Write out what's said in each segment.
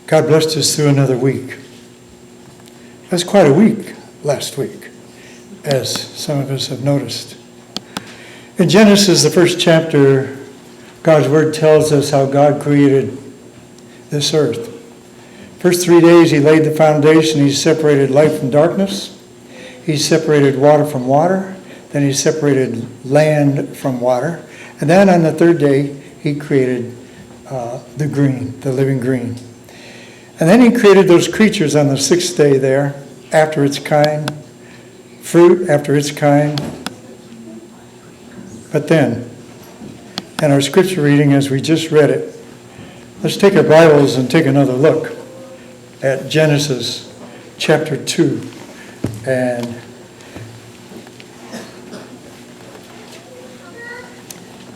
God blessed us through another week. That's quite a week last week, as some of us have noticed. In Genesis, the first chapter, God's word tells us how God created this earth. First 3 days, he laid the foundation. He separated light from darkness. He separated water from water. Then he separated land from water. And then on the third day, he created the green, the living green. And then he created those creatures on the sixth day there, after its kind, fruit after its kind. But then, in our scripture reading as we just read it, let's take our Bibles and take another look at Genesis chapter 2. And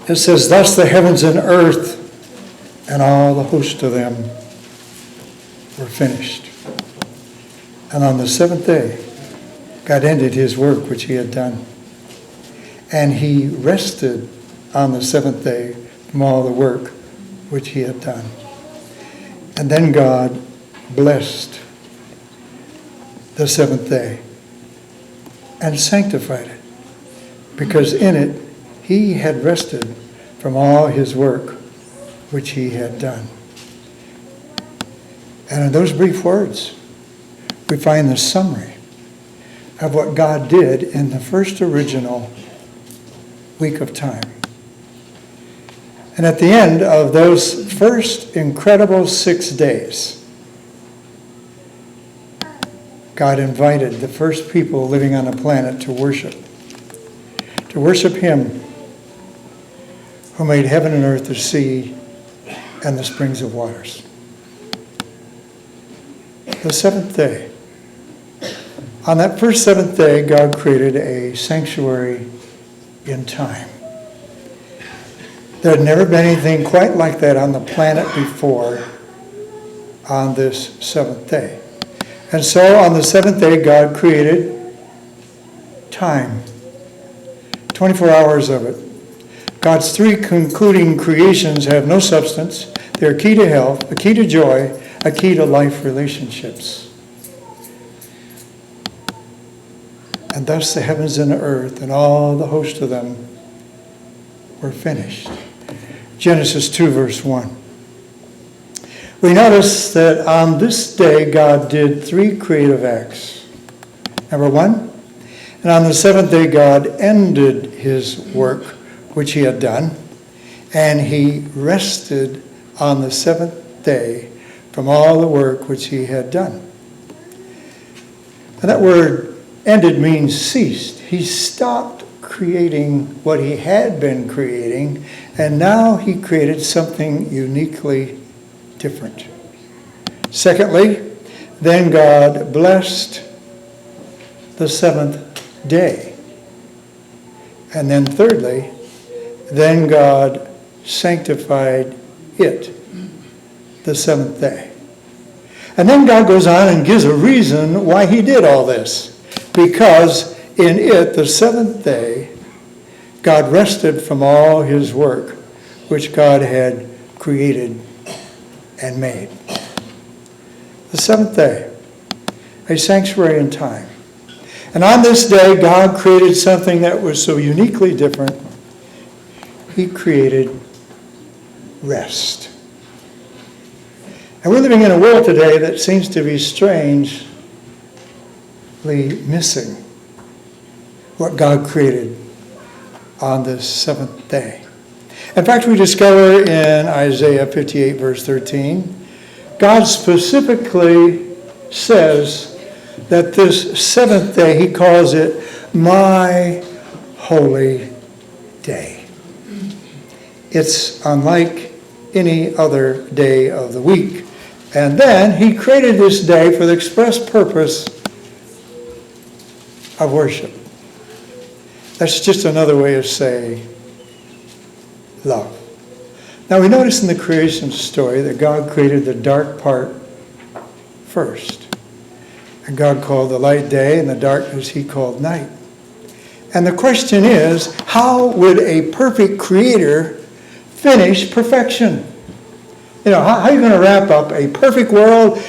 it says, "Thus the heavens and earth and all the host of them were finished. And on the seventh day, God ended his work which he had done. And he rested on the seventh day from all the work which he had done. And then God blessed the seventh day and sanctified it, because in it he had rested from all his work which he had done." And in those brief words, we find the summary of what God did in the first original week of time. And at the end of those first incredible 6 days, God invited the first people living on the planet to worship him who made heaven and earth, the sea, and the springs of waters. The seventh day. On that first seventh day, God created a sanctuary in time. There had never been anything quite like that on the planet before on this seventh day. And so on the seventh day, God created time. 24 hours of it. God's three concluding creations have no substance. They're a key to health, a key to joy, a key to life relationships. And thus the heavens and the earth and all the host of them were finished. Genesis 2, verse 1. We notice that on this day God did three creative acts. Number one, and on the seventh day God ended his work which he had done, and he rested on the seventh day from all the work which he had done. And that word ended means ceased. He stopped creating what he had been creating, and now he created something uniquely different. Secondly, then God blessed the seventh day. And then thirdly, then God sanctified it, the seventh day. And then God goes on and gives a reason why he did all this. Because in it, the seventh day, God rested from all his work which God had created and made. The seventh day, a sanctuary in time. And on this day, God created something that was so uniquely different. He created rest. And we're living in a world today that seems to be strangely missing what God created on this seventh day. In fact, we discover in Isaiah 58, verse 13, God specifically says that this seventh day, he calls it my holy day. It's unlike any other day of the week. And then he created this day for the express purpose of worship. That's just another way of saying love. Now we notice in the creation story that God created the dark part first. And God called the light day, and the darkness he called night. And the question is, how would a perfect creator finish perfection? How are you going to wrap up a perfect world,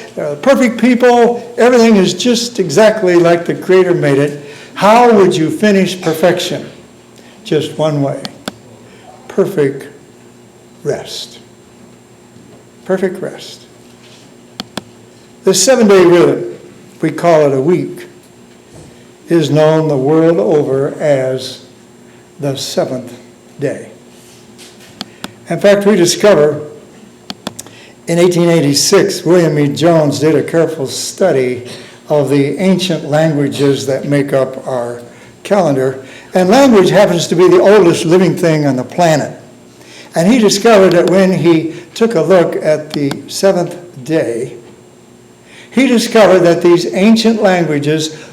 perfect people, everything is just exactly like the Creator made it. How would you finish perfection? Just one way. Perfect rest. Perfect rest. The 7-day rhythm, we call it a week, is known the world over as the seventh day. In fact, we discover in 1886, William E. Jones did a careful study of the ancient languages that make up our calendar. And language happens to be the oldest living thing on the planet. And he discovered that when he took a look at the seventh day, he discovered that these ancient languages,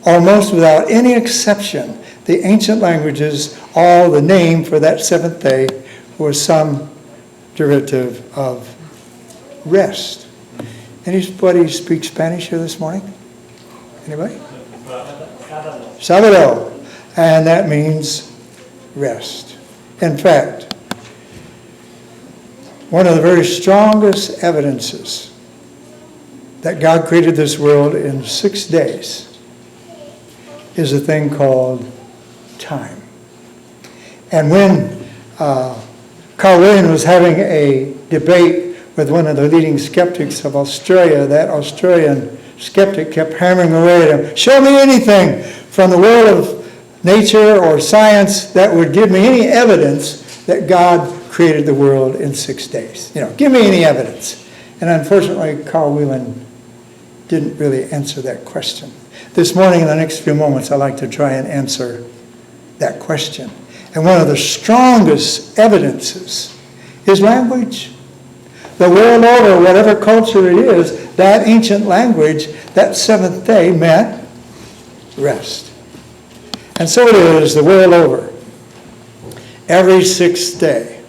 almost without any exception, the ancient languages, all the name for that seventh day was some derivative of rest. Anybody speak Spanish here this morning? Anybody? Sábado. And that means rest. In fact, one of the very strongest evidences that God created this world in 6 days is a thing called time. And when Carl Williams was having a debate with one of the leading skeptics of Australia, that Australian skeptic kept hammering away at him, show me anything from the world of nature or science that would give me any evidence that God created the world in 6 days. Give me any evidence. And unfortunately, Carl Whelan didn't really answer that question. This morning, in the next few moments, I'd like to try and answer that question. And one of the strongest evidences is language. The world over, whatever culture it is, that ancient language, that seventh day meant rest. And so it is the world over. Every 6th day.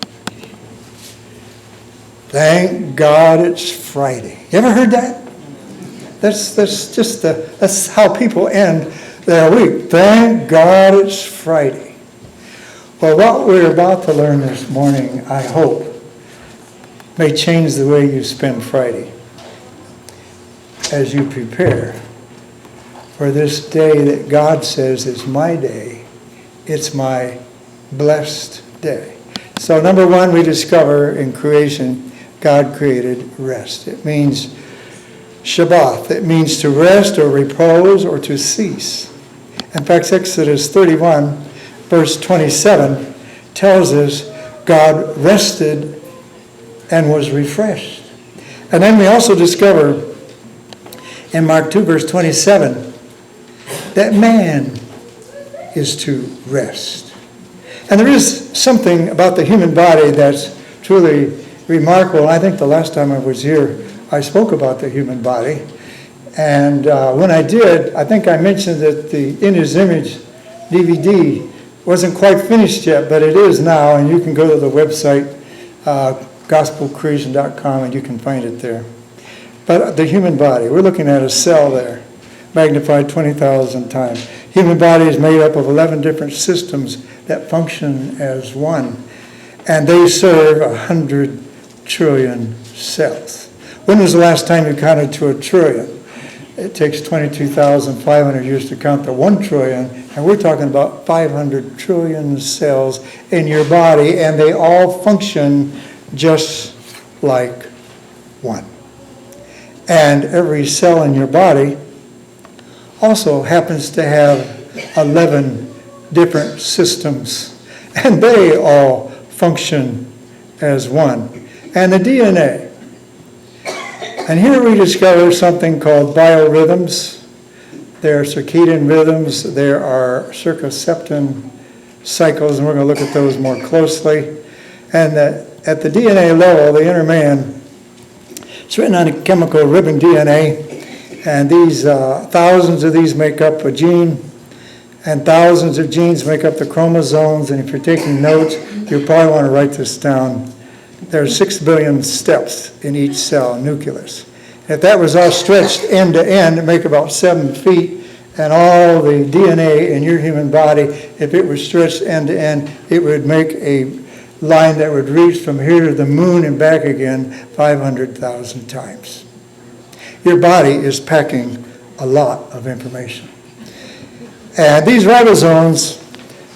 Thank God it's Friday. You ever heard that? That's how people end their week. Thank God it's Friday. Well, what we're about to learn this morning, I hope, may change the way you spend Friday as you prepare for this day that God says is my day. It's my blessed day. So number one, we discover in creation, God created rest. It means Shabbat. It means to rest or repose or to cease. In fact, Exodus 31, verse 27 tells us God rested and was refreshed. And then we also discover in Mark 2, verse 27, that man is to rest. And there is something about the human body that's truly remarkable. I think the last time I was here, I spoke about the human body. And when I did, I think I mentioned that the In His Image DVD wasn't quite finished yet, but it is now, and you can go to the website, gospelcreation.com, and you can find it there. But the human body, we're looking at a cell there, magnified 20,000 times. Human body is made up of 11 different systems that function as one, and they serve 100 trillion cells. When was the last time you counted to 1 trillion? It takes 22,500 years to count to 1 trillion, and we're talking about 500 trillion cells in your body, and they all function just like one. And every cell in your body also happens to have 11 different systems, and they all function as one. And the DNA. And here we discover something called biorhythms. There are circadian rhythms, there are circaseptan cycles, and we're going to look at those more closely. And at the DNA level, the inner man, it's written on a chemical ribbon DNA, and these thousands of these make up a gene, and thousands of genes make up the chromosomes. And if you're taking notes, you probably want to write this down. There are 6 billion steps in each cell nucleus. If that was all stretched end to end, it'd make about 7 feet, and all the DNA in your human body, if it was stretched end to end, it would make a line that would reach from here to the moon and back again 500,000 times. Your body is packing a lot of information. And these ribosomes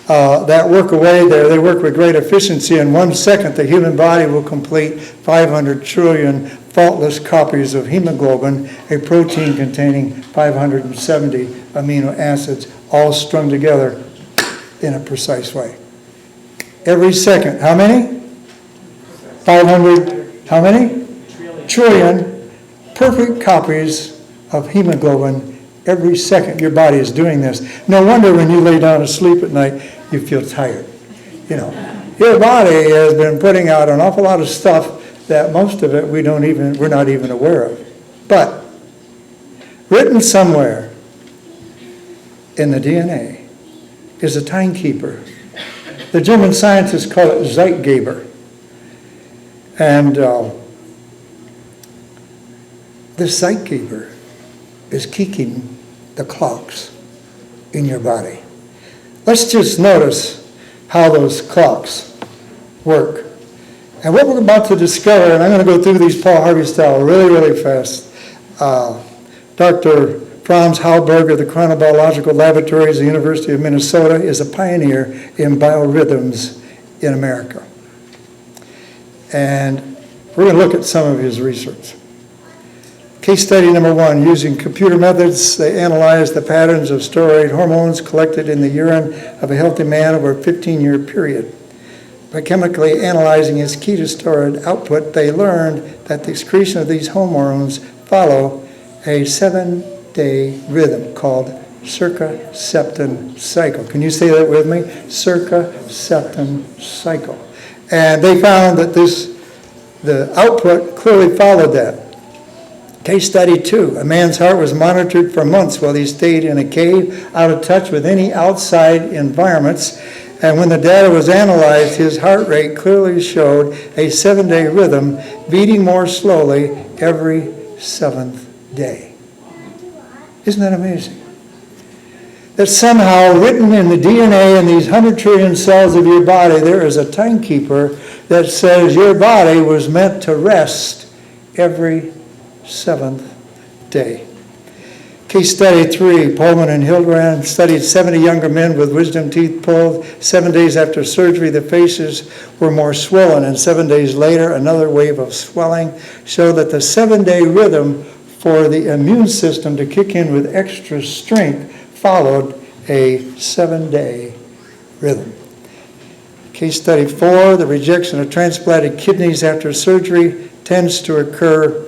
that work away there, they work with great efficiency. In 1 second, the human body will complete 500 trillion faultless copies of hemoglobin, a protein containing 570 amino acids, all strung together in a precise way. Every second. How many? 500, how many? Trillion perfect copies of hemoglobin every second. Your body is doing this. No wonder when you lay down to sleep at night, you feel tired. You know, your body has been putting out an awful lot of stuff that most of it we're not even aware of. But written somewhere in the DNA is a timekeeper. The German scientists call it Zeitgeber. And this Zeitgeber is keeping the clocks in your body. Let's just notice how those clocks work. And what we're about to discover, and I'm going to go through these Paul Harvey style really, really fast. Dr. Franz Halberg of the Chronobiological Laboratories at the University of Minnesota is a pioneer in biorhythms in America. And we're going to look at some of his research. Case study number 1, using computer methods, they analyzed the patterns of steroid hormones collected in the urine of a healthy man over a 15-year period. By chemically analyzing his ketosteroid output, they learned that the excretion of these hormones follow a 7-day rhythm called circaseptan cycle. Can you say that with me? Circaseptan cycle. And they found that the output clearly followed that. Case study 2, a man's heart was monitored for months while he stayed in a cave, out of touch with any outside environments. And when the data was analyzed, his heart rate clearly showed a 7-day rhythm, beating more slowly every 7th day. Isn't that amazing? That somehow written in the DNA in these 100 trillion cells of your body, there is a timekeeper that says your body was meant to rest every 7th day. Case study 3, Pullman and Hildebrand studied 70 younger men with wisdom teeth pulled. 7 days after surgery, the faces were more swollen, and 7 days later, another wave of swelling showed that the 7-day rhythm for the immune system to kick in with extra strength followed a 7-day rhythm. Case study 4, the rejection of transplanted kidneys after surgery tends to occur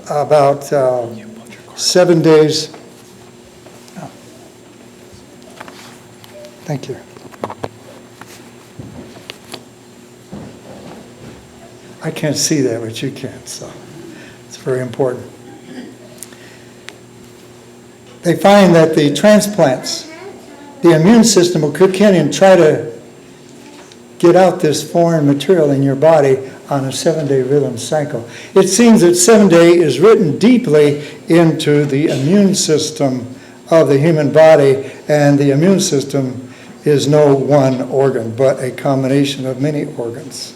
about 7 days. Oh. Thank you. I can't see that, but you can, so it's very important. They find that the transplants, the immune system will kick in and try to get out this foreign material in your body on a 7-day rhythm cycle. It seems that 7-day is written deeply into the immune system of the human body, and the immune system is no one organ, but a combination of many organs.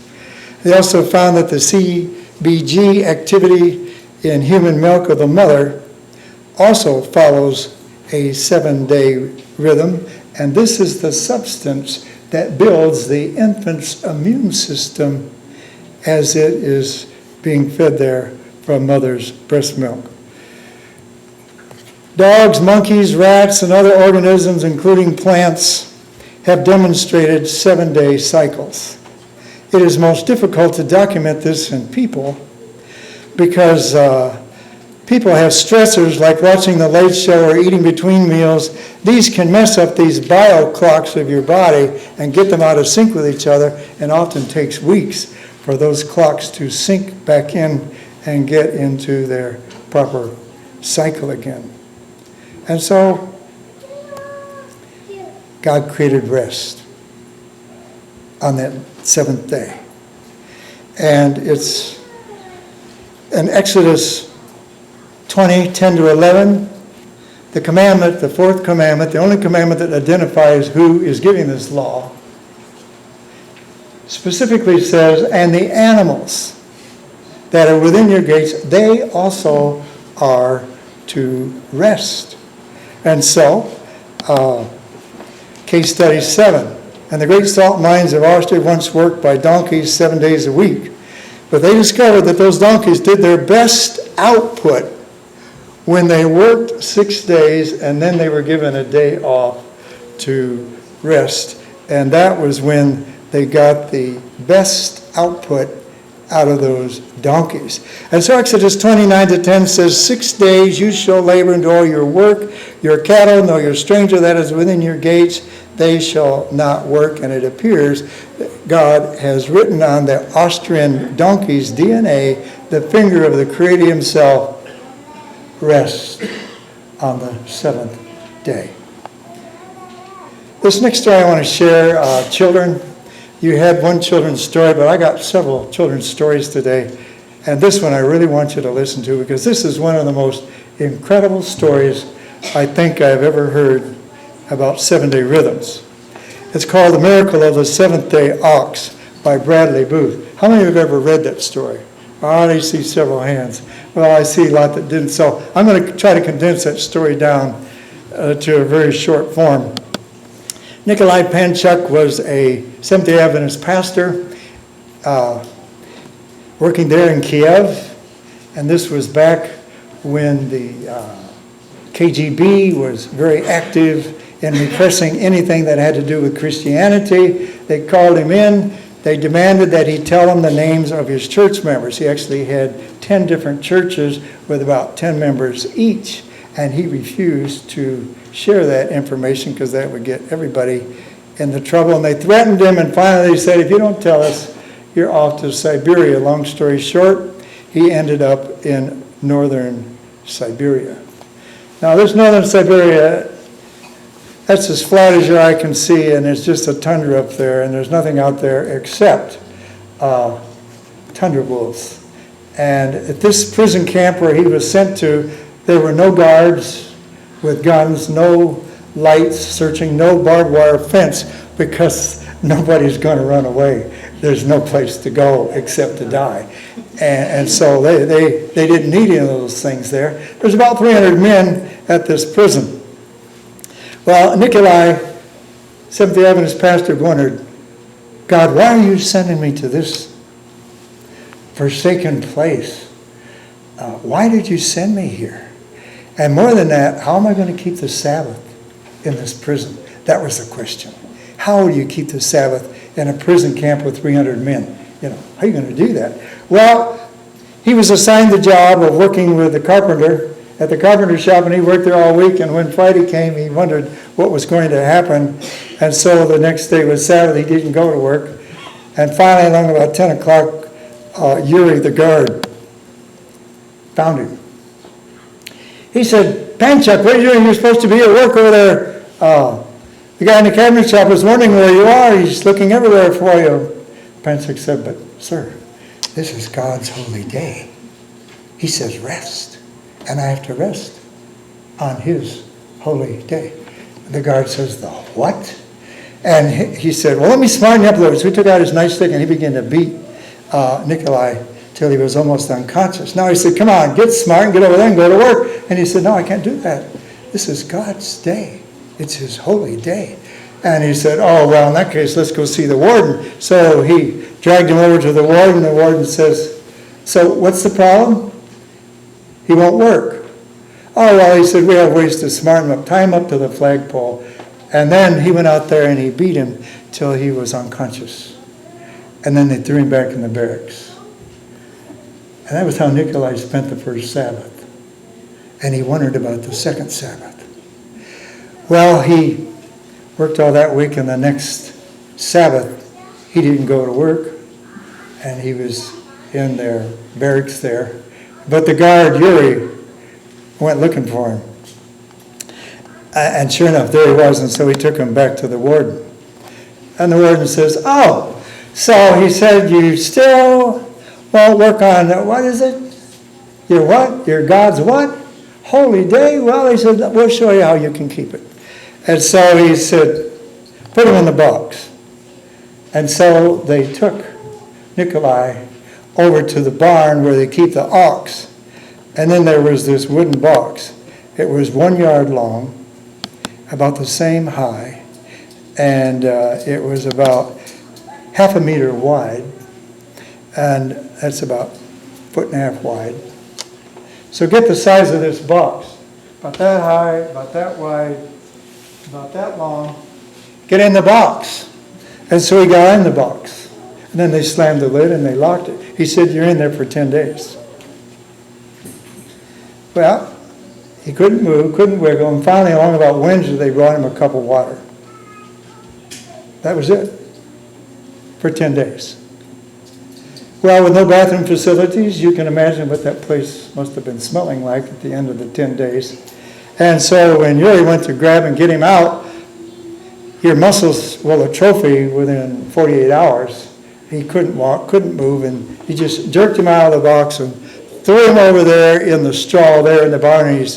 They also found that the CBG activity in human milk of the mother also follows a 7-day rhythm, and this is the substance that builds the infant's immune system as it is being fed there from mother's breast milk. Dogs, monkeys, rats, and other organisms, including plants, have demonstrated 7-day cycles. It is most difficult to document this in people because people have stressors like watching the Late Show or eating between meals. These can mess up these bio clocks of your body and get them out of sync with each other, and often takes weeks for those clocks to sync back in and get into their proper cycle again. And so, God created rest on that 7th day. And it's in Exodus 20, 10 to 11, the commandment, the 4th commandment, the only commandment that identifies who is giving this law, specifically says, and the animals that are within your gates, they also are to rest. And so, case study 7. And the great salt mines of Austria once worked by donkeys 7 days a week. But they discovered that those donkeys did their best output when they worked 6 days and then they were given a day off to rest. And that was when they got the best output out of those donkeys. And so Exodus 29:10 says, 6 days you shall labor and do all your work, your cattle, nor your stranger that is within your gates, they shall not work. And it appears that God has written on the Austrian donkey's DNA the finger of the Creator himself, rest on the seventh day. This next story I want to share, children. You had one children's story, but I got several children's stories today. And this one I really want you to listen to because this is one of the most incredible stories I think I've ever heard about 7-day rhythms. It's called The Miracle of the Seventh-Day Ox by Bradley Booth. How many of you have ever read that story? I already see several hands. Well, I see a lot that didn't. So I'm going to try to condense that story down to a very short form. Nikolai Panchuk was a Seventh-day Adventist pastor working there in Kiev. And this was back when the KGB was very active in repressing anything that had to do with Christianity. They called him in. They demanded that he tell them the names of his church members. He actually had 10 different churches with about 10 members each. And he refused to share that information because that would get everybody into trouble. And they threatened him, and finally they said, if you don't tell us, you're off to Siberia. Long story short, he ended up in northern Siberia. Now this northern Siberia, that's as flat as your eye can see, and there's just a tundra up there, and there's nothing out there except tundra wolves. And at this prison camp where he was sent to, there were no guards with guns, no lights searching, no barbed wire fence, because nobody's going to run away. There's no place to go except to die. And so they didn't need any of those things there. There's about 300 men at this prison. Well, Nikolai, Seventh-day Adventist pastor, wondered, God, why are you sending me to this forsaken place? Why did you send me here? And more than that, how am I going to keep the Sabbath in this prison? That was the question. How do you keep the Sabbath in a prison camp with 300 men? You know, how are you going to do that? Well, he was assigned the job of working with the carpenter at the carpenter shop, and he worked there all week. And when Friday came, he wondered what was going to happen. And so the next day was Sabbath. He didn't go to work. And finally, along about 10 o'clock, Yuri, the guard, found him. He said, Panchuk, what are you doing? You're supposed to be at work over there. The guy in the cabinet shop was wondering where you are. He's looking everywhere for you. Panchuk said, but sir, this is God's holy day. He says rest. And I have to rest on his holy day. The guard says, the what? And he said, well, let me smarten you up a little. So he took out his nightstick and he began to beat Nikolai till he was almost unconscious. Now he said, come on, get smart and get over there and go to work. And he said, no, I can't do that. This is God's day. It's his holy day. And he said, oh, well, in that case, let's go see the warden. So he dragged him over to the warden. The warden says, so what's the problem? He won't work. Oh, well, he said, we have ways to smarten him up. Tie him up to the flagpole. And then he went out there and he beat him till he was unconscious. And then they threw him back in the barracks. And that was how Nikolai spent the first Sabbath. And he wondered about the second Sabbath. Well, he worked all that week, and the next Sabbath, he didn't go to work. And he was in their barracks there. But the guard, Yuri, went looking for him. And sure enough, there he was, and so he took him back to the warden. And the warden says, oh, so he said, you still won't work on, what is it? Your what? Your God's what? Holy day? Well, he said, we'll show you how you can keep it. And so he said, put him in the box. And so they took Nikolai over to the barn where they keep the ox. And then there was this wooden box. It was 1 yard long, about the same high, and it was about half a meter wide, and that's about 1.5 feet wide. So get the size of this box. About that high, about that wide, about that long. Get in the box. And so he got in the box. And then they slammed the lid and they locked it. He said, you're in there for 10 days. Well, he couldn't move, couldn't wiggle, and finally along about Wednesday they brought him a cup of water. That was it. For 10 days. Well, with no bathroom facilities, you can imagine what that place must have been smelling like at the end of the 10 days. And so when Yuri went to grab and get him out, your muscles will atrophy within 48 hours. He couldn't walk, couldn't move, and he just jerked him out of the box and threw him over there in the straw there in the barn. And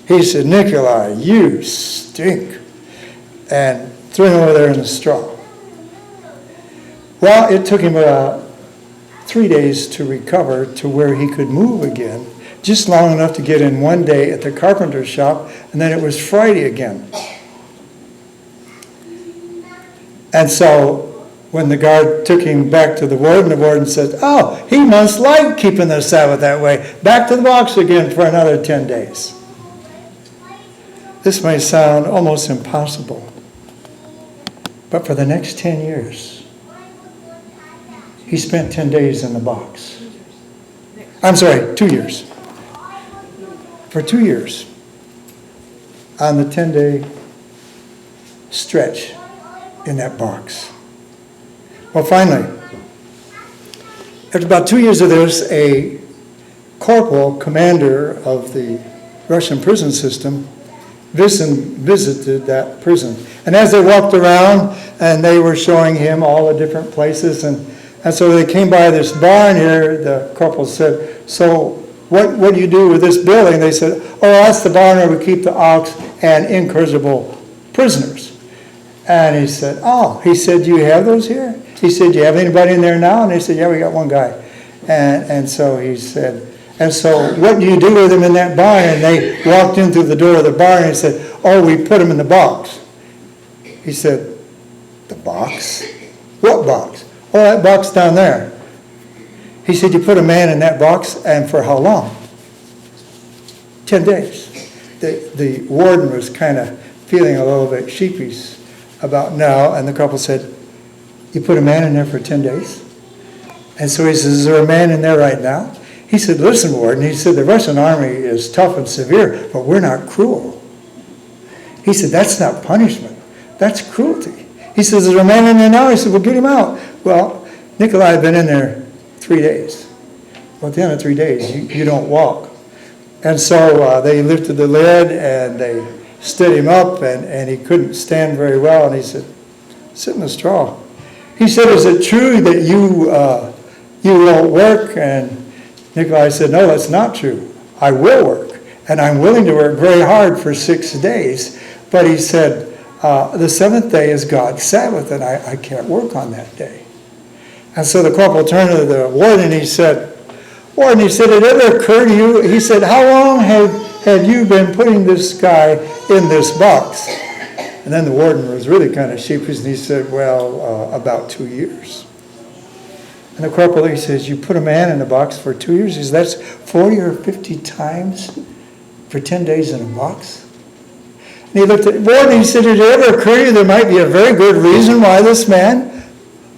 he said, Nikolai, you stink. And threw him over there in the straw. Well, it took him about 3 days to recover to where he could move again, just long enough to get in one day at the carpenter shop, and then it was Friday again. And so when the guard took him back to the warden said, oh, he must like keeping the Sabbath that way. Back to the box again for another 10 days. This may sound almost impossible, but for the next 10 years, he spent 10 days in the box. I'm sorry, 2 years. For 2 years, on the 10-day stretch in that box. Well, finally, after about 2 years of this, a corporal commander of the Russian prison system visited that prison. And as they walked around, and they were showing him all the different places, and so they came by this barn here. The corporal said, so what do you do with this building? They said, oh, that's the barn where we keep the ox and incorrigible prisoners. And he said, do you have those here? He said, do you have anybody in there now? And they said, yeah, we got one guy. And so he said, and so what do you do with him in that barn? And they walked in through the door of the barn and he said, oh, we put him in the box. He said, the box? What box? Oh, that box down there. He said, you put a man in that box, and for how long? 10 days. The warden was kind of feeling a little bit sheepish about now, and the couple said, you put a man in there for 10 days? And so he says, is there a man in there right now? He said, listen, warden, he said, the Russian army is tough and severe, but we're not cruel. He said, that's not punishment. That's cruelty. He says, is there a man in there now? He said, well, get him out. Well, Nikolai had been in there 3 days. Well, at the end of 3 days, you don't walk. And so they lifted the lid and they stood him up, and he couldn't stand very well. And he said, sit in the straw. He said, is it true that you won't work? And Nikolai said, no, that's not true. I will work, and I'm willing to work very hard for 6 days. But he said, the seventh day is God's Sabbath, and I can't work on that day. And so the corporal turned to the warden, and he said, warden, he said, did it ever occur to you? He said, how long have you been putting this guy in this box? And then the warden was really kind of sheepish, and he said, well, about 2 years. And the corporal, he says, you put a man in a box for 2 years? He says, that's 40 or 50 times for 10 days in a box? And he looked at the warden, and he said, did it ever occur to you there might be a very good reason why this man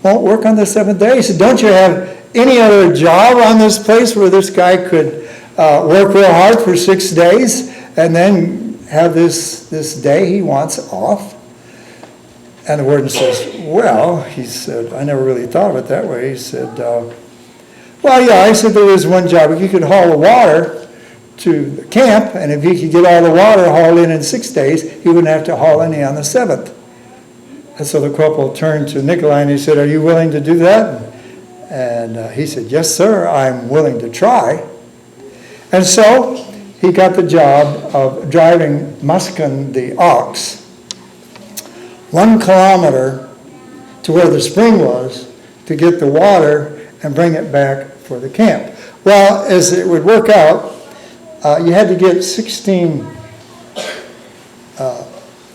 won't work on the seventh day? He said, don't you have any other job on this place where this guy could work real hard for 6 days and then have this day he wants off? And the warden says, well, he said, I never really thought of it that way. He said, well, yeah, I said there was one job. He could haul the water to the camp, and if he could get all the water hauled in 6 days, he wouldn't have to haul any on the seventh. And so the corporal turned to Nikolai and he said, are you willing to do that? And he said, yes, sir, I'm willing to try. And so he got the job of driving Muskin the ox 1 kilometer to where the spring was to get the water and bring it back for the camp. Well, as it would work out, you had to get 16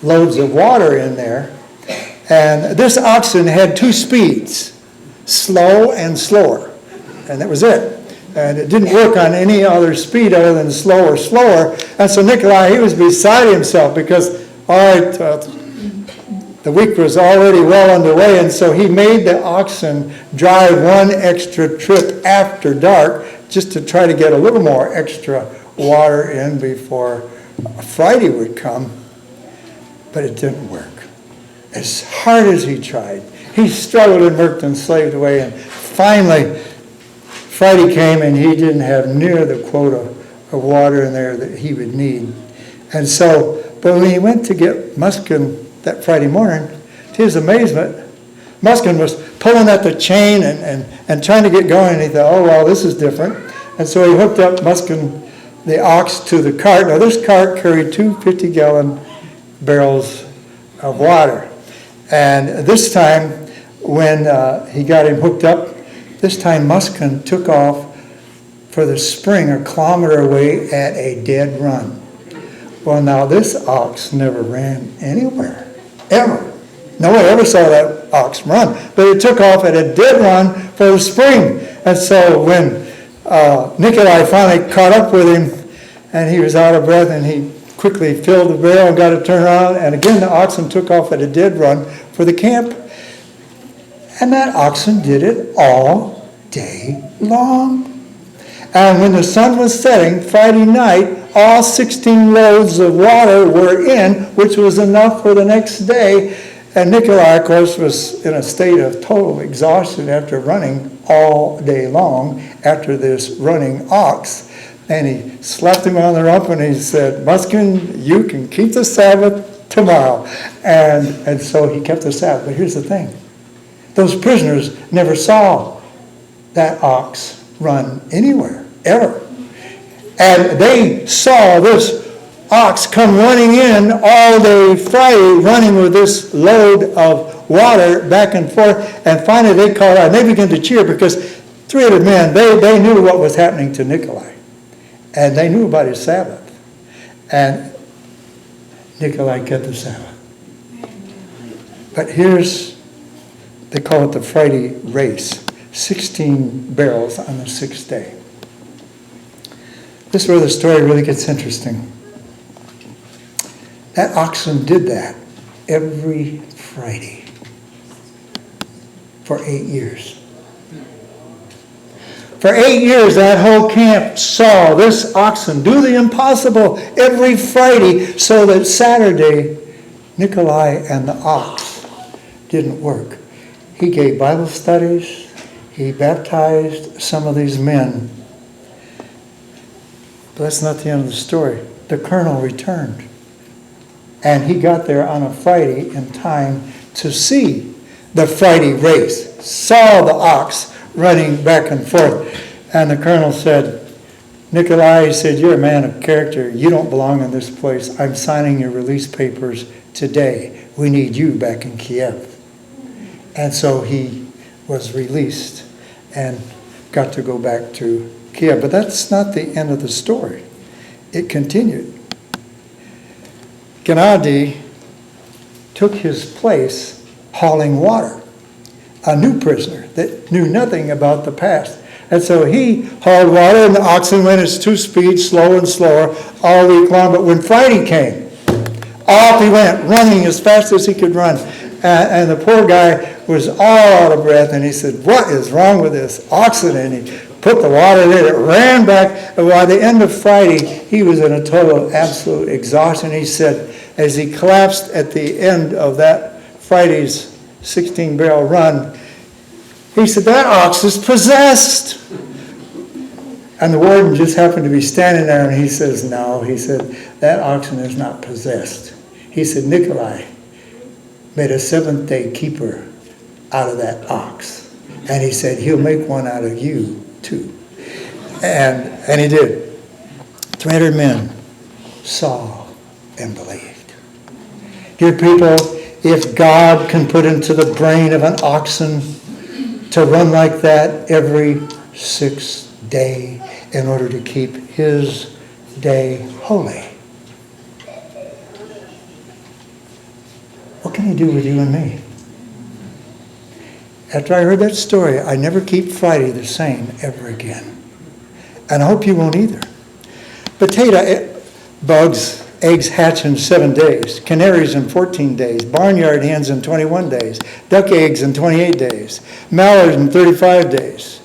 loads of water in there. And this oxen had 2 speeds, slow and slower. And that was it. And it didn't work on any other speed other than slower, slower. And so Nikolai, he was beside himself because, all right, the week was already well underway, and so he made the oxen drive one extra trip after dark just to try to get a little more extra water in before Friday would come. But it didn't work. As hard as he tried, he struggled and worked and slaved away, and finally Friday came and he didn't have near the quota of water in there that he would need. And so, but when he went to get Muskin that Friday morning, to his amazement, Muskin was pulling at the chain and trying to get going, and he thought, oh, well, this is different. And so he hooked up Muskin, the ox, to the cart. Now, this cart carried 2 50-gallon barrels of water. And this time, when he got him hooked up, this time Muskin took off for the spring a kilometer away at a dead run. Well, now this ox never ran anywhere, ever. No one ever saw that ox run, but it took off at a dead run for the spring. And so when Nikolai finally caught up with him, and he was out of breath, and he quickly filled the barrel and got it turned around, and again the oxen took off at a dead run for the camp. And that oxen did it all day long. And when the sun was setting Friday night, all 16 loads of water were in, which was enough for the next day. And Nikolai, of course, was in a state of total exhaustion after running all day long after this running ox. And he slapped him on the rump and he said, Muskin, you can keep the Sabbath tomorrow. And so he kept the Sabbath. But here's the thing. Those prisoners never saw that ox run anywhere, ever. And they saw this ox come running in all day Friday, running with this load of water back and forth. And finally they called out, and they began to cheer because 300 men, they knew what was happening to Nikolai. And they knew about his Sabbath. And Nikolai kept the Sabbath. But here's, they call it the Friday race. 16 barrels on the 6th day. This is where the story really gets interesting. That oxen did that every Friday for 8 years. For 8 years, that whole camp saw this oxen do the impossible every Friday so that Saturday, Nikolai and the ox didn't work. He gave Bible studies. He baptized some of these men. But that's not the end of the story. The colonel returned. And he got there on a Friday in time to see the Friday race. Saw the ox running back and forth. And the colonel said, Nikolai, he said, you're a man of character. You don't belong in this place. I'm signing your release papers today. We need you back in Kiev. And so he was released and got to go back to Kiev. But that's not the end of the story. It continued. Gennady took his place hauling water, a new prisoner that knew nothing about the past. And so he hauled water, and the oxen went its 2 speeds, slower and slower, all week long. But when Friday came, off he went, running as fast as he could run. And the poor guy was all out of breath, and he said, what is wrong with this oxen? And he put the water in, it ran back. And by the end of Friday, he was in a total, absolute exhaustion. He said, as he collapsed at the end of that Friday's 16-barrel run, he said, that ox is possessed. And the warden just happened to be standing there, and he says, no, he said, that oxen is not possessed. He said, Nikolai made a Seventh-day keeper out of that ox. And he said, he'll make one out of you, too. And he did. 300 men saw and believed. Dear people, if God can put into the brain of an oxen to run like that every 6th day in order to keep his day holy? What can he do with you and me? After I heard that story, I never keep Friday the same ever again. And I hope you won't either. Potato bugs, eggs hatch in 7 days. Canaries in 14 days. Barnyard hens in 21 days. Duck eggs in 28 days. Mallard in 35 days.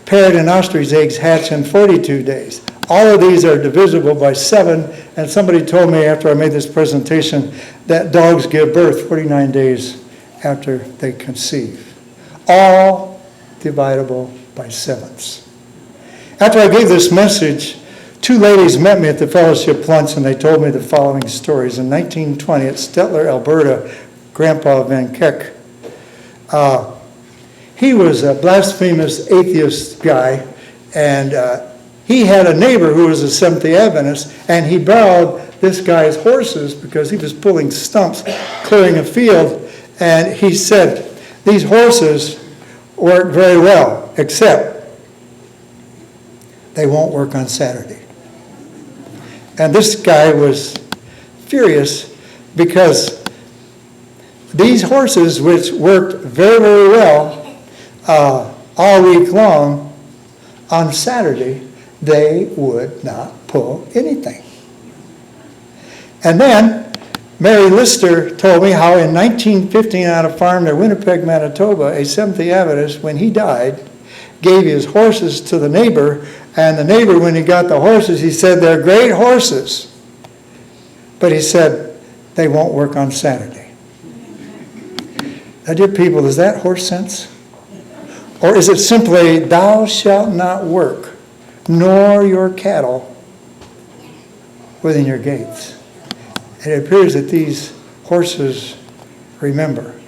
Parrot and ostrich eggs hatch in 42 days. All of these are divisible by 7, and somebody told me after I made this presentation that dogs give birth 49 days after they conceive. All dividable by 7s. After I gave this message, 2 ladies met me at the fellowship lunch, and they told me the following stories. In 1920 at Stettler, Alberta, Grandpa Van Keck, he was a blasphemous atheist guy, and he had a neighbor who was a Seventh-day Adventist, and he borrowed this guy's horses because he was pulling stumps, clearing a field, and he said, these horses work very well, except they won't work on Saturday. And this guy was furious because these horses, which worked very, very well all week long, on Saturday, they would not pull anything. And then Mary Lister told me how in 1915 on a farm near Winnipeg, Manitoba, a Seventh-day Adventist, when he died, gave his horses to the neighbor, and the neighbor, when he got the horses, he said, they're great horses. But he said, they won't work on Saturday. Now, dear people, is that horse sense? Or is it simply, thou shalt not work, nor your cattle within your gates? And it appears that these horses remember.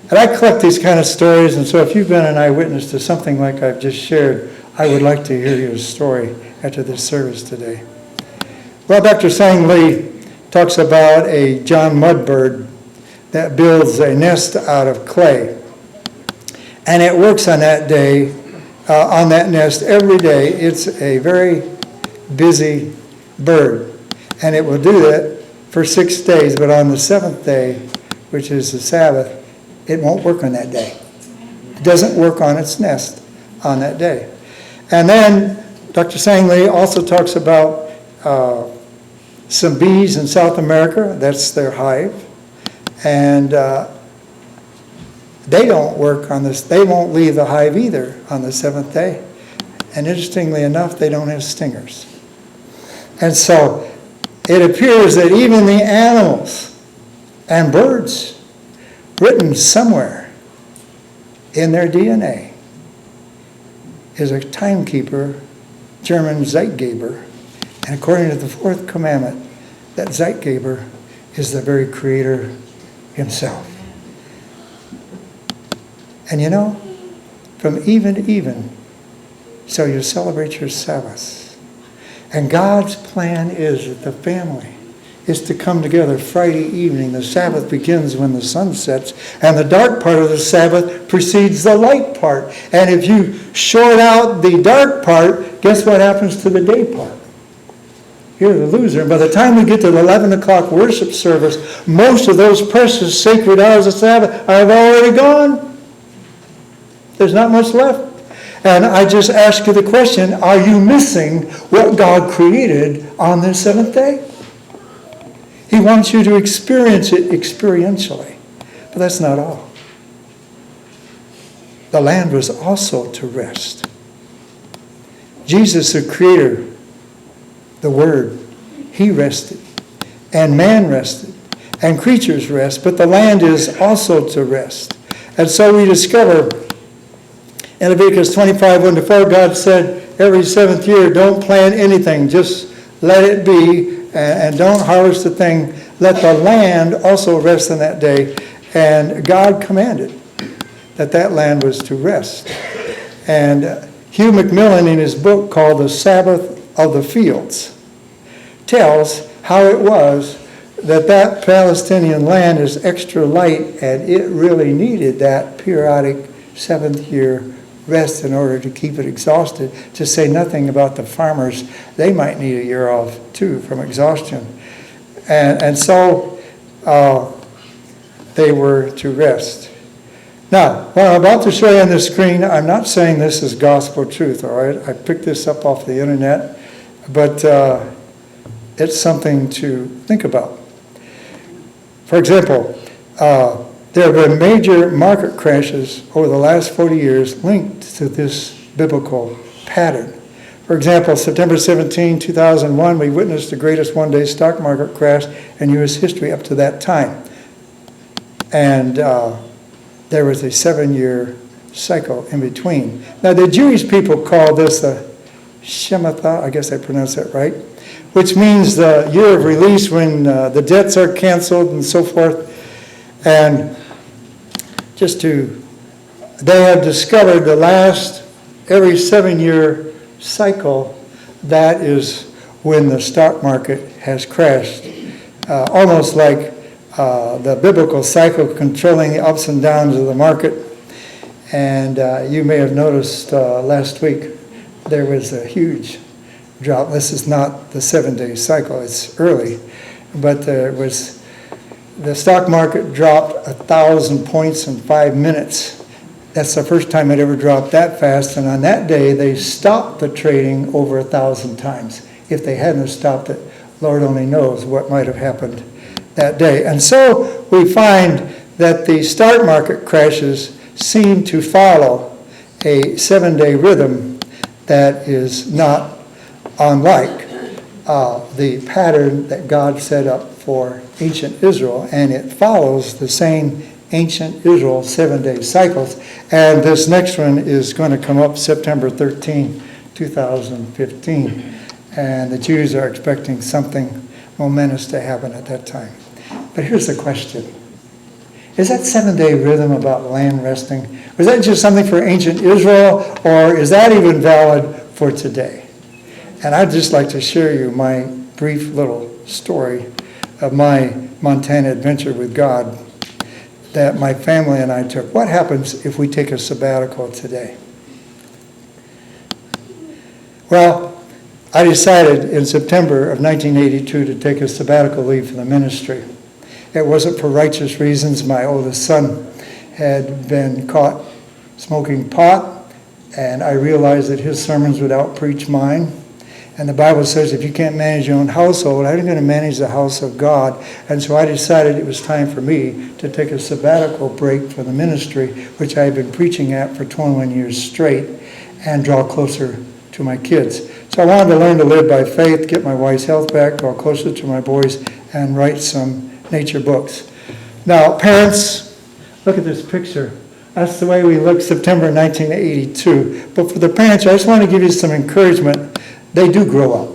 And I collect these kind of stories, and so if you've been an eyewitness to something like I've just shared, I would like to hear your story after this service today. Well, Dr. Sang Lee talks about a John Mudbird that builds a nest out of clay. And it works on that day, on that nest every day. It's a very busy bird. And it will do that for 6 days, but on the 7th day, which is the Sabbath, it won't work on that day. It doesn't work on its nest on that day. And then Dr. Sang Lee also talks about some bees in South America. That's their hive. And they don't work on this. They won't leave the hive either on the 7th day. And interestingly enough, they don't have stingers. And so it appears that even the animals and birds, written somewhere in their DNA, is a timekeeper, German Zeitgeber. And according to the 4th commandment, that Zeitgeber is the very Creator himself. And you know, from even to even, so you celebrate your Sabbaths. And God's plan is that the family is to come together Friday evening. The Sabbath begins when the sun sets, and the dark part of the Sabbath precedes the light part. And if you short out the dark part, guess what happens to the day part? You're the loser. And by the time we get to the 11 o'clock worship service, most of those precious sacred hours of Sabbath have already gone. There's not much left. And I just ask you the question, are you missing what God created on this 7th day? He wants you to experience it experientially. But that's not all. The land was also to rest. Jesus, the Creator, the Word, He rested. And man rested. And creatures rest. But the land is also to rest. And so we discover in Leviticus 25:1-4, God said, every 7th year, don't plant anything. Just let it be, and don't harvest a thing. Let the land also rest on that day. And God commanded that land was to rest. And Hugh McMillan, in his book called The Sabbath of the Fields, tells how it was that Palestinian land is extra light, and it really needed that periodic seventh year rest in order to keep it exhausted, to say nothing about the farmers. They might need a year off too from exhaustion. And so they were to rest. Now, what I'm about to show you on the screen, I'm not saying this is gospel truth, all right? I picked this up off the internet, but it's something to think about. For example, there have been major market crashes over the last 40 years linked to this biblical pattern. For example, September 17, 2001, we witnessed the greatest one-day stock market crash in U.S. history up to that time. And there was a 7-year cycle in between. Now, the Jewish people call this the Shemitah, I guess I pronounced that right, which means the year of release when the debts are canceled and so forth. And they have discovered the last, every 7-year cycle, that is when the stock market has crashed. Almost like the biblical cycle controlling the ups and downs of the market. And you may have noticed last week there was a huge drop. This is not the 7-day cycle, it's early. But the stock market dropped 1,000 points in 5 minutes. That's the first time it ever dropped that fast. And on that day, they stopped the trading over 1,000 times. If they hadn't stopped it, Lord only knows what might have happened that day. And so we find that the stock market crashes seem to follow a 7-day rhythm that is not unlike the pattern that God set up for ancient Israel, and it follows the same ancient Israel 7-day cycles. And this next one is going to come up September 13, 2015. And the Jews are expecting something momentous to happen at that time. But here's the question. Is that 7-day rhythm about land resting? Was that just something for ancient Israel, or is that even valid for today? And I'd just like to share you my brief little story of my Montana adventure with God that my family and I took. What happens if we take a sabbatical today? Well, I decided in September of 1982 to take a sabbatical leave from the ministry. It wasn't for righteous reasons. My oldest son had been caught smoking pot, and I realized that his sermons would outpreach mine. And the Bible says if you can't manage your own household, how are you going to manage the house of God? And so I decided it was time for me to take a sabbatical break from the ministry, which I had been preaching at for 21 years straight, and draw closer to my kids. So I wanted to learn to live by faith, get my wife's health back, draw closer to my boys, and write some nature books. Now, parents, look at this picture. That's the way we looked September 1982. But for the parents, I just want to give you some encouragement. They do grow up.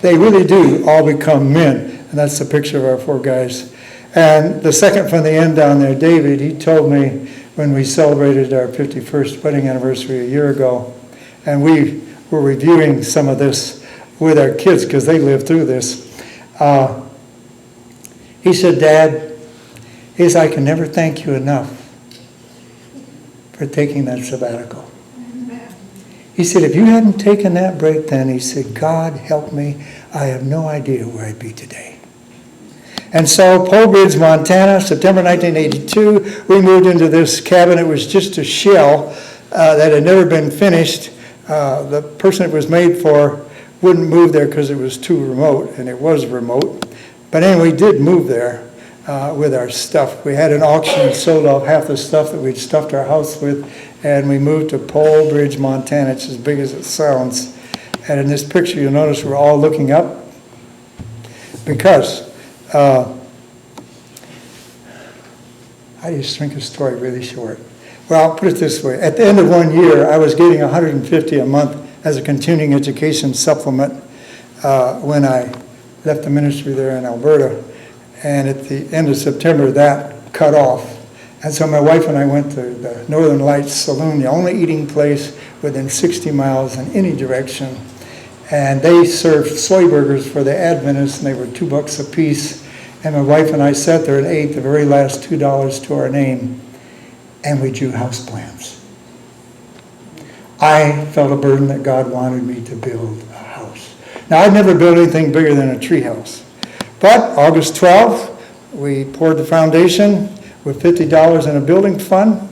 They really do all become men. And that's the picture of our 4 guys. And the second from the end down there, David, he told me when we celebrated our 51st wedding anniversary a year ago, and we were reviewing some of this with our kids because they lived through this. He said, Dad, I can never thank you enough for taking that sabbatical. He said, if you hadn't taken that break then, he said, God help me, I have no idea where I'd be today. And so, Polebridge, Montana, September 1982, we moved into this cabin. It was just a shell that had never been finished. The person it was made for wouldn't move there because it was too remote, and it was remote. But anyway, we did move there with our stuff. We had an auction and sold off half the stuff that we'd stuffed our house with, and we moved to Polebridge, Montana. It's as big as it sounds. And in this picture, you'll notice we're all looking up because I just shrink a story really short. Well, I'll put it this way. At the end of 1 year, I was getting $150 a month as a continuing education supplement when I left the ministry there in Alberta. And at the end of September, that cut off. And so my wife and I went to the Northern Lights Saloon, the only eating place within 60 miles in any direction. And they served soy burgers for the Adventists, and they were $2 a piece. And my wife and I sat there and ate the very last $2 to our name, and we drew house plans. I felt a burden that God wanted me to build a house. Now, I'd never built anything bigger than a tree house. But August 12th, we poured the foundation with $50 in a building fund,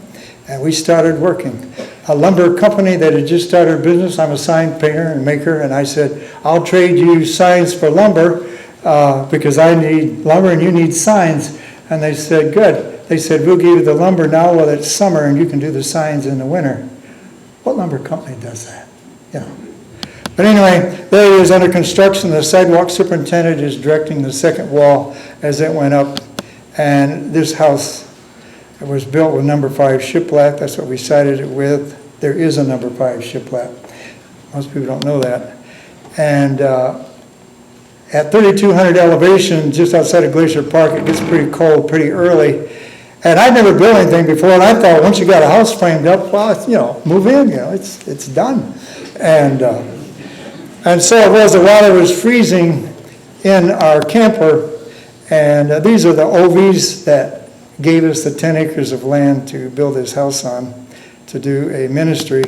and we started working. A lumber company that had just started business, I'm a sign painter and maker, and I said, I'll trade you signs for lumber because I need lumber and you need signs. And they said, good. They said, we'll give you the lumber now while it's summer and you can do the signs in the winter. What lumber company does that? You know. But anyway, there it is under construction. The sidewalk superintendent is directing the second wall as it went up. And this house was built with number 5 shiplap. That's what we sided it with. There is a number 5 shiplap. Most people don't know that. And at 3,200 elevation, just outside of Glacier Park, it gets pretty cold pretty early. And I'd never built anything before, and I thought once you got a house framed up, well, move in, it's done. And so it was, the water was freezing in our camper, and these are the OVs that gave us the 10 acres of land to build this house on, to do a ministry.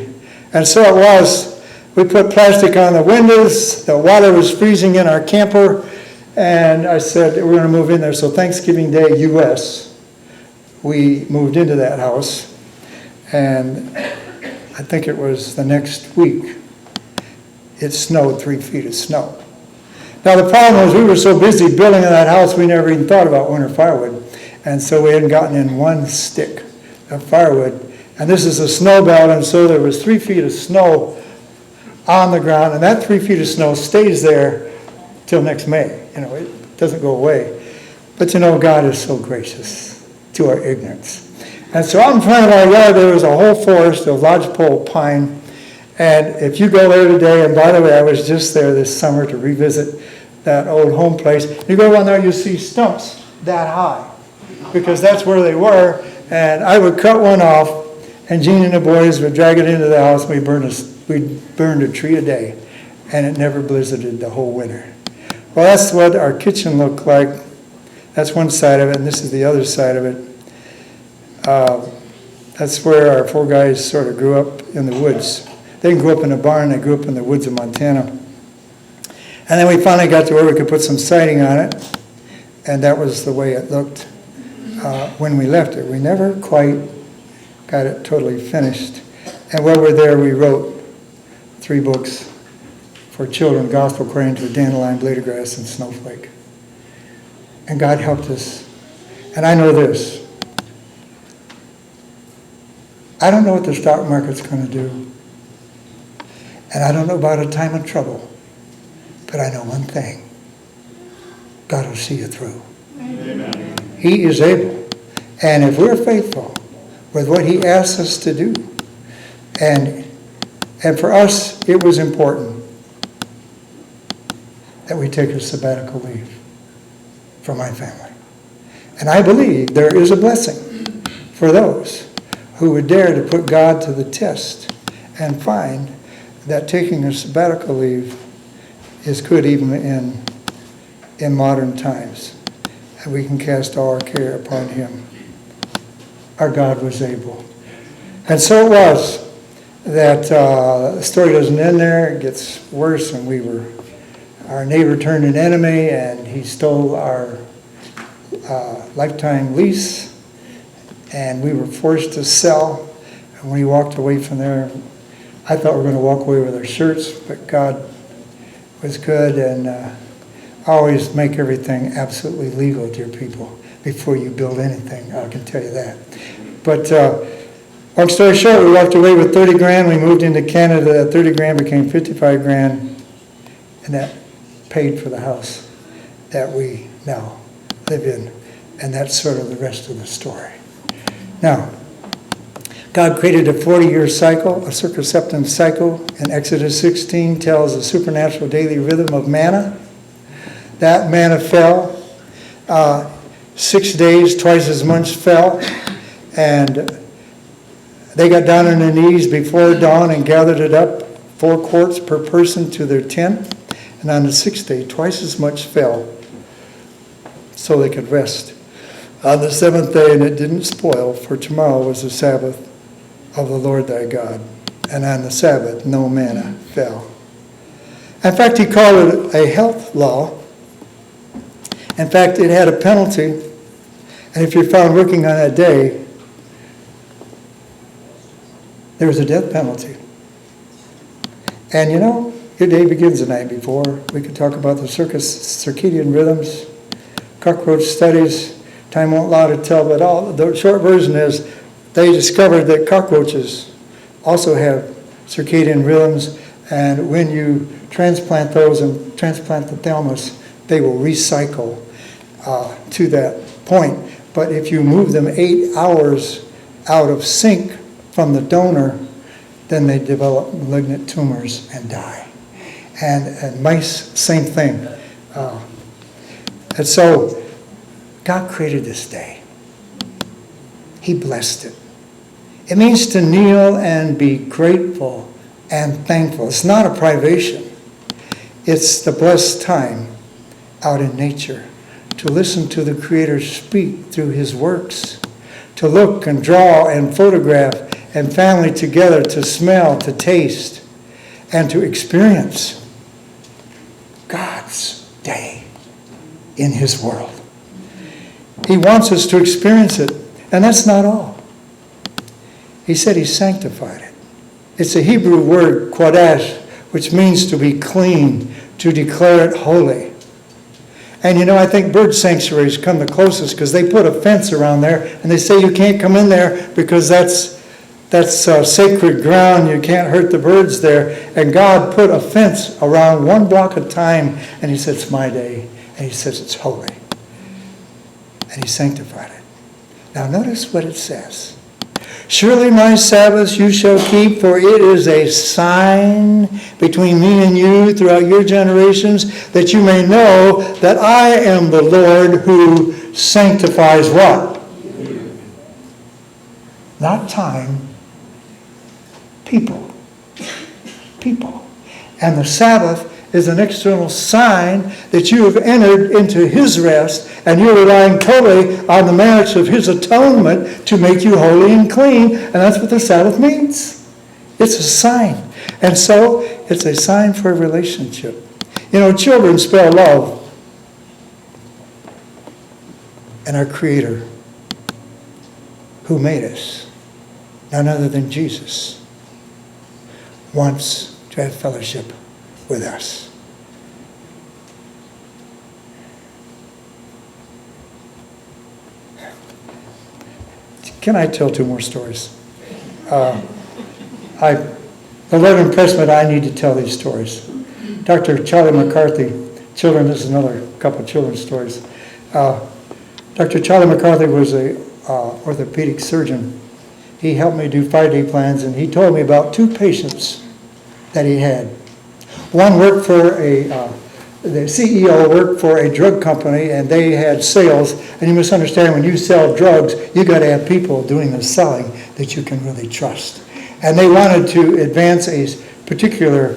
And so it was, we put plastic on the windows, the water was freezing in our camper, and I said we're going to move in there. So Thanksgiving Day, U.S., we moved into that house, and I think it was the next week, it snowed 3 feet of snow. Now the problem was we were so busy building that house, we never even thought about winter firewood. And so we hadn't gotten in 1 stick of firewood. And this is a snow belt, and so there was 3 feet of snow on the ground, and that 3 feet of snow stays there till next May. It doesn't go away. But God is so gracious to our ignorance. And so out in front of our yard, there was a whole forest of lodgepole pine. And if you go there today, and by the way, I was just there this summer to revisit that old home place. You go around there, you see stumps that high, because that's where they were. And I would cut one off, and Gene and the boys would drag it into the house. We burned a tree a day, and it never blizzarded the whole winter. Well, that's what our kitchen looked like. That's one side of it, and this is the other side of it. That's where our 4 guys sort of grew up in the woods. They didn't grow up in a barn, they grew up in the woods of Montana. And then we finally got to where we could put some siding on it, and that was the way it looked when we left it. We never quite got it totally finished. And while we're there, we wrote 3 books for children, Gospel according to Dandelion, Blade of Grass, and Snowflake. And God helped us. And I know this. I don't know what the stock market's going to do. And I don't know about a time of trouble. But I know one thing. God will see you through. Amen. He is able. And if we're faithful with what He asks us to do, and for us, it was important that we take a sabbatical leave for my family. And I believe there is a blessing for those who would dare to put God to the test and find that taking a sabbatical leave is good even in modern times. And we can cast all our care upon Him. Our God was able. And so it was that the story doesn't end there. It gets worse, and our neighbor turned an enemy, and he stole our lifetime lease, and we were forced to sell. And when we walked away from there, I thought we were going to walk away with our shirts, but God was good, and always make everything absolutely legal, dear people, before you build anything. I can tell you that. But long story short, we walked away with 30 grand. We moved into Canada. That 30 grand became 55 grand, and that paid for the house that we now live in. And that's sort of the rest of the story. Now, God created a 40-year cycle, a circumception cycle. In Exodus 16 tells the supernatural daily rhythm of manna. That manna fell. 6 days, twice as much fell. And they got down on their knees before dawn and gathered it up 4 quarts per person to their tent. And on the 6th day, twice as much fell, so they could rest. On the 7th day, and it didn't spoil, for tomorrow was the Sabbath of the Lord thy God. And on the Sabbath, no manna fell. In fact, he called it a health law. In fact, it had a penalty. And if you're found working on that day, there was a death penalty. And you know, your day begins the night before. We could talk about the circadian rhythms, cockroach studies. Time won't allow to tell, but the short version is they discovered that cockroaches also have circadian rhythms, and when you transplant those and transplant the thalamus, they will recycle to that point. But if you move them 8 hours out of sync from the donor, then they develop malignant tumors and die. And mice, same thing. And so God created this day. He blessed it. It means to kneel and be grateful and thankful. It's not a privation. It's the blessed time out in nature to listen to the Creator speak through His works, to look and draw and photograph and family together, to smell, to taste, and to experience God's day in His world. He wants us to experience it, and that's not all. He said He sanctified it. It's a Hebrew word, kodesh, which means to be clean, to declare it holy. And you know, I think bird sanctuaries come the closest because they put a fence around there, and they say you can't come in there because that's sacred ground. You can't hurt the birds there. And God put a fence around 1 block at a time, and He said, it's my day. And He says it's holy. And He sanctified it. Now notice what it says. Surely my Sabbaths you shall keep, for it is a sign between me and you throughout your generations, that you may know that I am the Lord who sanctifies what? Not time, people. People. And the Sabbath is an external sign that you have entered into His rest, and you're relying totally on the merits of His atonement to make you holy and clean, and that's what the Sabbath means. It's a sign. And so, it's a sign for a relationship. You know, children spell love. And our Creator, who made us, none other than Jesus, wants to have fellowship with us. Can I tell 2 more stories? The Lord impressed me that I need to tell these stories. Dr. Charlie McCarthy, children, this is another couple of children's stories. Dr. Charlie McCarthy was an orthopedic surgeon. He helped me do 5-day plans, and he told me about 2 patients that he had. One worked for the CEO worked for a drug company, and they had sales. And you must understand, when you sell drugs, you got to have people doing the selling that you can really trust. And they wanted to advance a particular,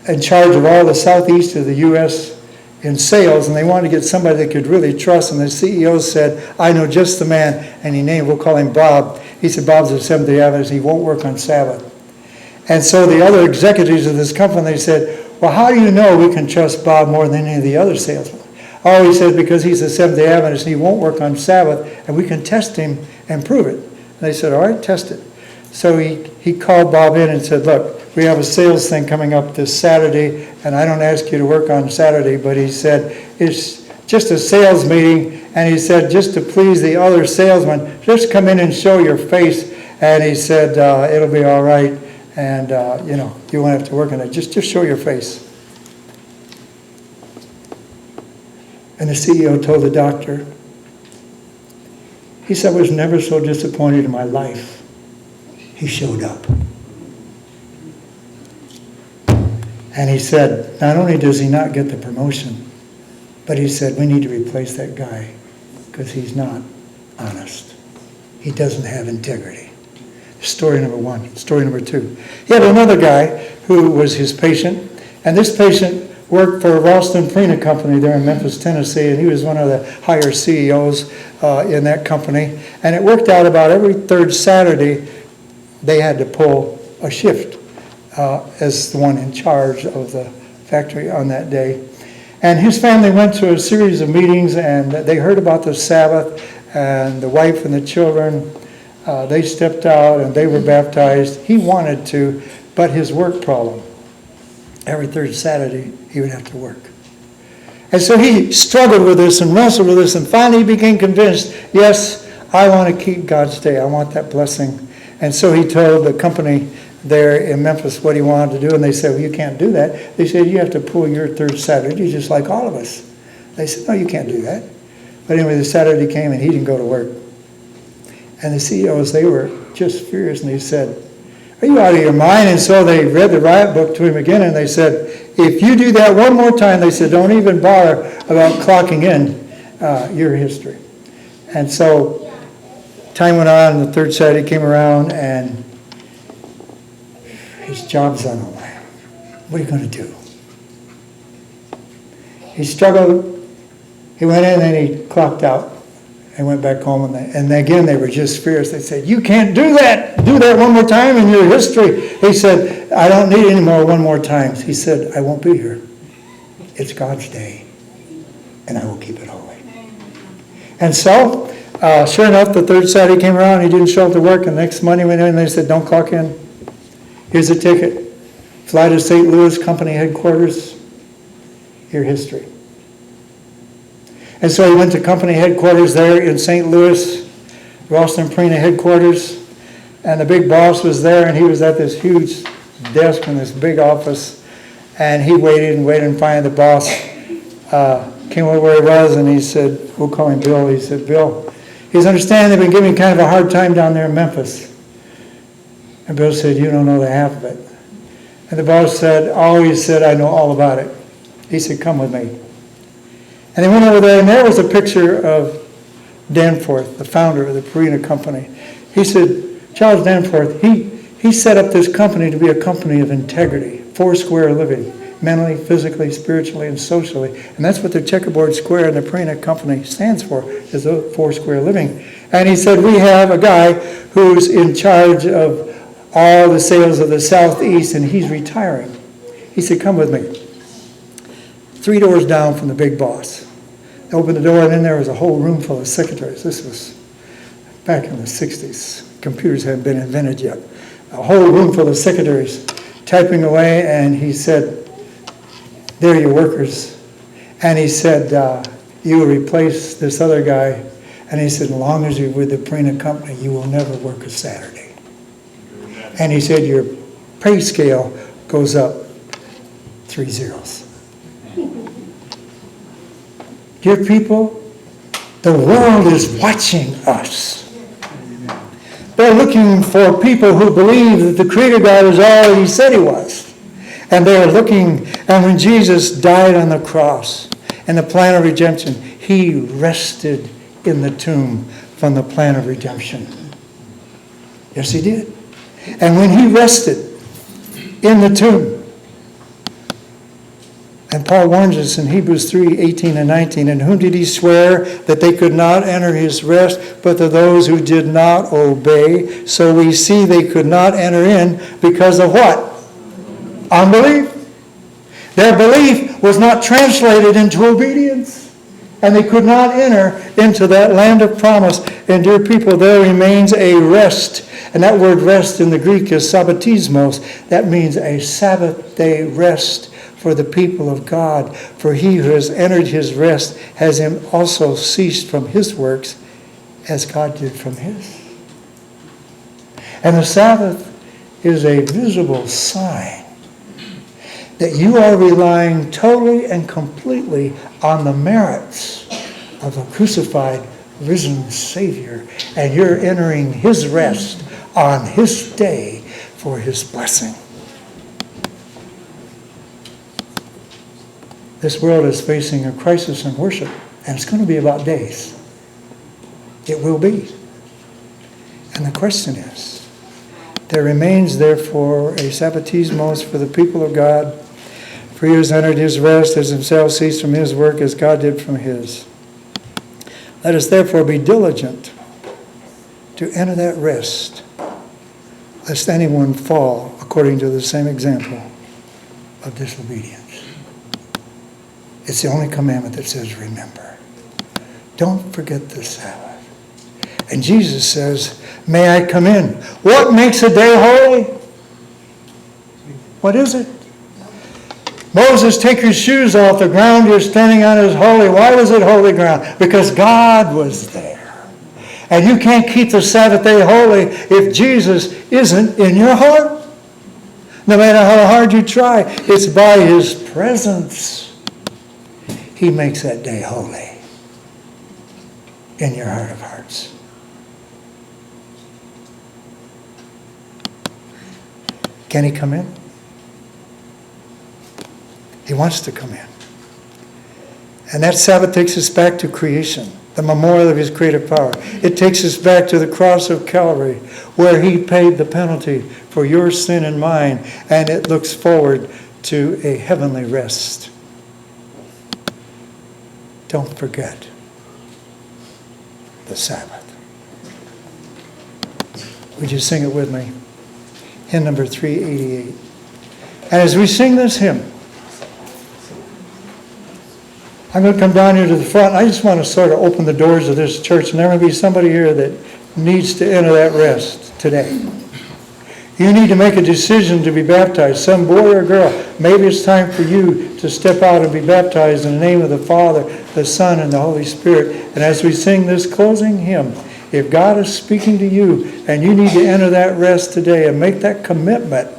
in charge of all the southeast of the U.S. in sales, and they wanted to get somebody they could really trust. And the CEO said, I know just the man, and we'll call him Bob. He said, Bob's at Seventh-day Adventist, he won't work on Sabbath. And so the other executives of this company, they said, well, how do you know we can trust Bob more than any of the other salesmen? Oh, he said, because he's a Seventh-day Adventist, he won't work on Sabbath, and we can test him and prove it. And they said, all right, test it. So he called Bob in and said, look, we have a sales thing coming up this Saturday, and I don't ask you to work on Saturday, but he said, it's just a sales meeting, and he said, just to please the other salesmen, just come in and show your face. And he said, it'll be all right. And, you won't have to work on it. Just show your face. And the CEO told the doctor, he said, I was never so disappointed in my life. He showed up. And he said, not only does he not get the promotion, but he said, we need to replace that guy because he's not honest. He doesn't have integrity. Story number one. Story number two. He had another guy who was his patient, and this patient worked for Ralston Purina Company there in Memphis, Tennessee, and he was one of the higher CEOs in that company. And it worked out about every third Saturday they had to pull a shift as the one in charge of the factory on that day. And his family went to a series of meetings, and they heard about the Sabbath, and the wife and the children, they stepped out and they were baptized. He wanted to, but his work problem. Every third Saturday, he would have to work. And so he struggled with this and wrestled with this, and finally he became convinced, yes, I want to keep God's day. I want that blessing. And so he told the company there in Memphis what he wanted to do, and they said, well, you can't do that. They said, you have to pull your third Saturday just like all of us. They said, no, you can't do that. But anyway, the Saturday came and he didn't go to work. And the CEOs, they were just furious, and they said, are you out of your mind? And so they read the riot book to him again, and they said, if you do that one more time, they said, don't even bother about clocking in your history. And so time went on, and the third Saturday came around, and his job's on the line. What are you going to do? He struggled. He went in and he clocked out and went back home. And again, they were just fierce. They said, you can't do that. Do that one more time in your history. He said, I don't need any more one more times. He said, I won't be here. It's God's day, and I will keep it holy. And so, sure enough, the third Saturday came around. He didn't show up to work. And next Monday went in and they said, don't clock in. Here's a ticket. Fly to St. Louis company headquarters. Your history. And so he went to company headquarters there in St. Louis, Ralston Purina headquarters, and the big boss was there, and he was at this huge desk in this big office, and he waited and finally the boss came over where he was, and he said, we'll call him Bill. He said, Bill, he's understanding they've been giving kind of a hard time down there in Memphis. And Bill said, you don't know the half of it. And the boss said, I know all about it. He said, come with me. And they went over there, and there was a picture of Danforth, the founder of the Purina Company. He said, Charles Danforth, he set up this company to be a company of integrity, foursquare living, mentally, physically, spiritually, and socially. And that's what the checkerboard square in the Purina Company stands for, is a foursquare living. And he said, we have a guy who's in charge of all the sales of the Southeast, and he's retiring. He said, come with me. 3 doors down from the big boss. They opened the door, and in there was a whole room full of secretaries. This was back in the 60s. Computers hadn't been invented yet. A whole room full of secretaries typing away, and he said, they're your workers. And he said, you will replace this other guy. And he said, as long as you're with the Purina Company, you will never work a Saturday. And he said, your pay scale goes up 3 zeros. Dear people, the world is watching us. They're looking for people who believe that the Creator God is all that He said He was. And they're looking, and when Jesus died on the cross and the plan of redemption, He rested in the tomb from the plan of redemption. Yes, He did. And when He rested in the tomb, and Paul warns us in Hebrews 3:18 and 19, in whom did He swear that they could not enter His rest, but to those who did not obey? So we see they could not enter in because of what? Unbelief. Their belief was not translated into obedience, and they could not enter into that land of promise. And dear people, there remains a rest. And that word rest in the Greek is sabbatismos. That means a Sabbath day rest for the people of God. For he who has entered his rest has him also ceased from his works as God did from his. And the Sabbath is a visible sign that you are relying totally and completely on the merits of a crucified, risen Savior. And you're entering his rest on his day for his blessing. This world is facing a crisis in worship, and it's going to be about days. It will be. And the question is, There remains, therefore, a Sabbatismos for the people of God, for he has entered his rest, as himself ceased from his work, as God did from his. Let us therefore be diligent to enter that rest, lest anyone fall according to the same example of disobedience. It's the only commandment that says, remember. Don't forget the Sabbath. And Jesus says, may I come in? What makes a day holy? What is it? Moses, take your shoes off. The ground you're standing on is holy. Why was it holy ground? Because God was there. And you can't keep the Sabbath day holy if Jesus isn't in your heart. No matter how hard you try, it's by his presence he makes that day holy in your heart of hearts. Can he come in? He wants to come in. And that Sabbath takes us back to creation, the memorial of his creative power. It takes us back to the cross of Calvary, where he paid the penalty for your sin and mine, and it looks forward to a heavenly rest. Don't forget the Sabbath. Would you sing it with me? Hymn number 388. And as we sing this hymn, I'm going to come down here to the front. I just want to sort of open the doors of this church, and there may be somebody here that needs to enter that rest today. You need to make a decision to be baptized, some boy or girl. Maybe it's time for you to step out and be baptized in the name of the Father, the Son, and the Holy Spirit. And as we sing this closing hymn, if God is speaking to you and you need to enter that rest today and make that commitment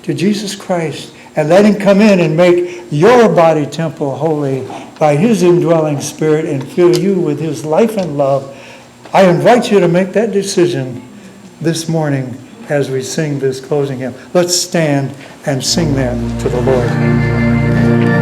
to Jesus Christ and let him come in and make your body temple holy by his indwelling spirit and fill you with his life and love, I invite you to make that decision this morning as we sing this closing hymn. Let's stand and sing that to the Lord.